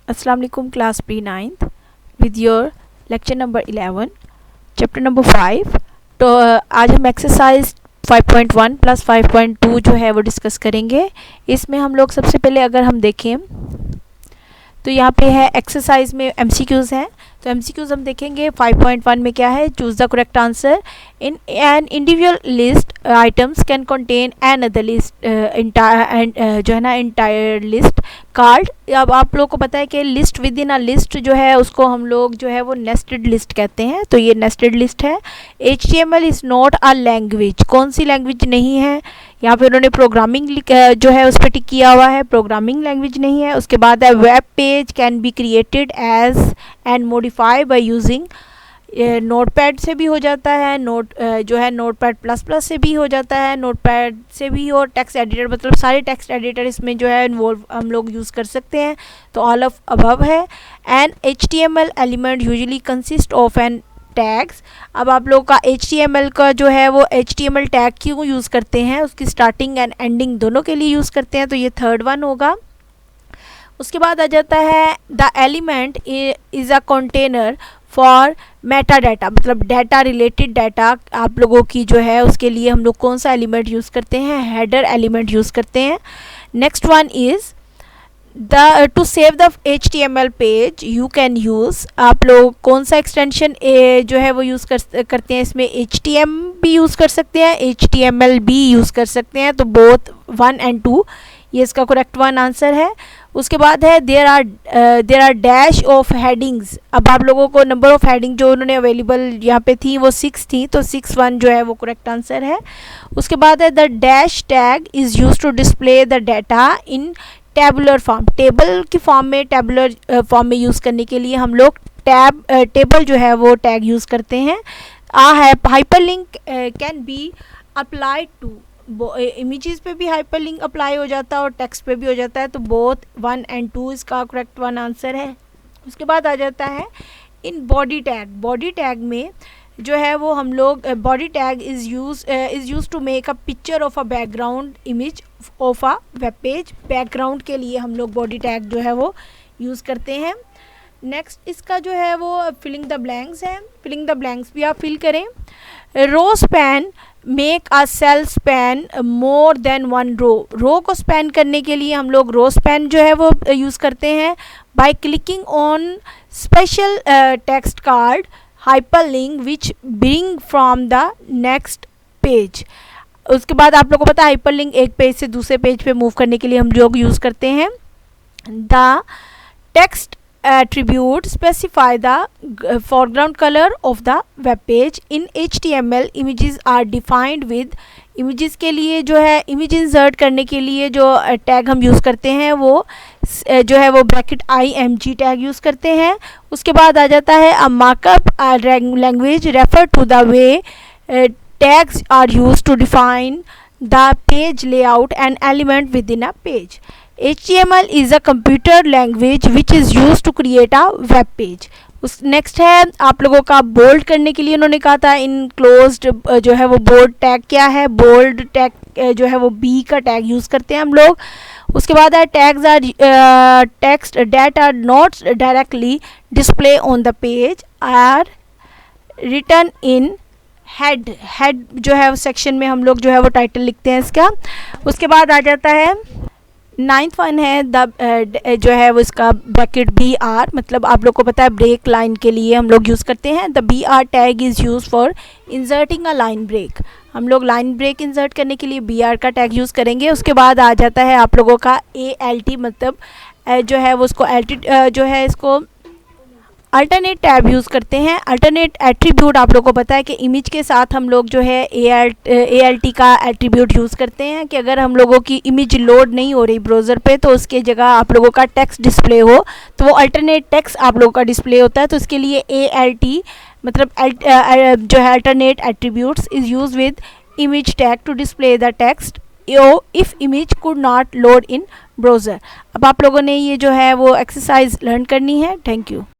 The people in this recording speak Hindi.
अस्सलाम वालेकुम class pre ninth with your lecture number 11 chapter number 5। तो आज हम एक्सरसाइज 5.1 प्लस 5.2 जो है वो डिस्कस करेंगे। इसमें हम लोग सबसे पहले अगर हम देखें तो यहाँ पे है एक्सरसाइज में एमसीक्यूज़ हैं। तो एमसीक्यूज़ हम देखेंगे 5.1 में क्या है, choose the correct answer in an individual list items can contain an other list जो है ना इंटायर लिस्ट कार्ड। अब आप लोग को पता है कि list with in a list जो है उसको हम लोग जो है वो नेस्टेड लिस्ट कहते हैं। तो ये नेस्टेड लिस्ट है। HTML is not a language, कौन सी लैंग्वेज नहीं है, यहाँ पे उन्होंने प्रोग्रामिंग जो है उस पर टिक किया हुआ है, प्रोग्रामिंग लैंग्वेज नहीं है। उसके बाद है web page can be created as and modify by using, Notepad से भी हो जाता है, जो है नोटपैड प्लस प्लस से भी हो जाता है, नोटपैड से भी, और टेक्स्ट एडिटर, मतलब सारे टेक्स्ट एडिटर इसमें जो है इन्वॉल्व हम लोग यूज़ कर सकते हैं। तो ऑल ऑफ अबव है। And HTML element usually consist of an tags. अब आप लोग का HTML का जो है वो HTML टैग क्यों यूज़ करते हैं, उसकी स्टार्टिंग एंड एंडिंग दोनों के लिए यूज़ करते हैं। तो ये थर्ड वन होगा। उसके बाद आ जाता है the element is a container for Meta data, मतलब डाटा रिलेटेड डाटा आप लोगों की जो है उसके लिए हम लोग कौन सा एलिमेंट यूज़ करते हैं, हेडर एलिमेंट यूज़ करते हैं। Next one is the two save the HTML page you can use, आप लोग कौन सा एक्सटेंशन जो है वो यूज़ करते हैं, इसमें HTML भी यूज़ कर सकते हैं, HTML भी यूज़ कर सकते हैं। तो बोथ 1 and 2 ये इसका करेक्ट वन आंसर है। उसके बाद है there are dash of headings. अब आप लोगों को नंबर ऑफ हेडिंग जो उन्होंने अवेलेबल यहाँ पे थी वो 6 थी, तो 6 1 जो है वो करेक्ट आंसर है। उसके बाद है the dash tag is use to display the data in tabular form, table की फॉर्म में, टेबुलर फॉर्म में यूज़ करने के लिए हम लोग टेबल जो है वो टैग यूज़ करते हैं। है hyperlink can be applied to, images पे भी हाइपरलिंक अप्लाई हो जाता है और टेक्स्ट पे भी हो जाता है। तो बोथ 1 and 2 इसका करेक्ट वन आंसर है। उसके बाद आ जाता है in body tag. Body tag में जो है वो हम लोग body tag is use to make a picture of a background image of a web page. Background के लिए हम लोग बॉडी टैग जो है वो यूज़ करते हैं। नेक्स्ट इसका जो है वो फिलिंग द ब्लैंक्स है। फिलिंग द ब्लैंक्स भी आप फिल करें। Row span make a cell span more than 1 row, row को स्पैन करने के लिए हम लोग रो स्पैन जो है वो यूज़ करते हैं। By clicking on special text card hyperlink which bring from the next page. उसके बाद आप लोगों को पता है हाइपरलिंक एक पेज से दूसरे पेज पे मूव करने के लिए हम लोग यूज़ करते हैं। The text attribute specify the foreground color of the web page in HTML images are defined with, images के लिए जो है image insert करने के लिए जो टैग हम यूज़ करते हैं वो जो है वो ब्रैकेट IMG टैग यूज़ करते हैं। उसके बाद आ जाता है a markup language refer to the way tags are use to define the page layout and element within a page. HTML is a computer language which is used to create a web page। उस नेक्स्ट है आप लोगों का बोल्ड करने के लिए उन्होंने कहा था इनक्लोज्ड जो है वो बोल्ड टैग क्या है, बोल्ड टैग जो है वो B का टैग यूज़ करते हैं हम लोग। उसके बाद है tags are text that are not directly display on the page are written in head जो है सेक्शन में हम लोग जो है वो टाइटल लिखते हैं इसका। उसके बाद आ जाता है 9th वन है द जो है वो इसका ब्रैकेट BR, मतलब आप लोग को पता है ब्रेक लाइन के लिए हम लोग यूज़ करते हैं। The BR tag is use for inserting a line break, हम लोग लाइन ब्रेक इंसर्ट करने के लिए BR का टैग यूज़ करेंगे। उसके बाद आ जाता है आप लोगों का ALT, मतलब जो है वो उसको जो है इसको अल्टरनेट टैब यूज़ करते हैं। अल्टरनेट एट्रीब्यूट आप लोगों को पता है कि इमेज के साथ हम लोग जो है ALT का एट्रीब्यूट यूज़ करते हैं कि अगर हम लोगों की इमेज लोड नहीं हो रही ब्राउज़र पे तो उसके जगह आप लोगों का टेक्स्ट डिस्प्ले हो, तो वो अल्टरनेट टेक्स्ट आप लोगों का डिस्प्ले होता है। तो इसके लिए ALT मतलब जो है alternate attributes is use with image tag to display the text if image could not load in browser. अब आप लोगों ने ये जो है वो एक्सरसाइज लर्न करनी है। Thank you.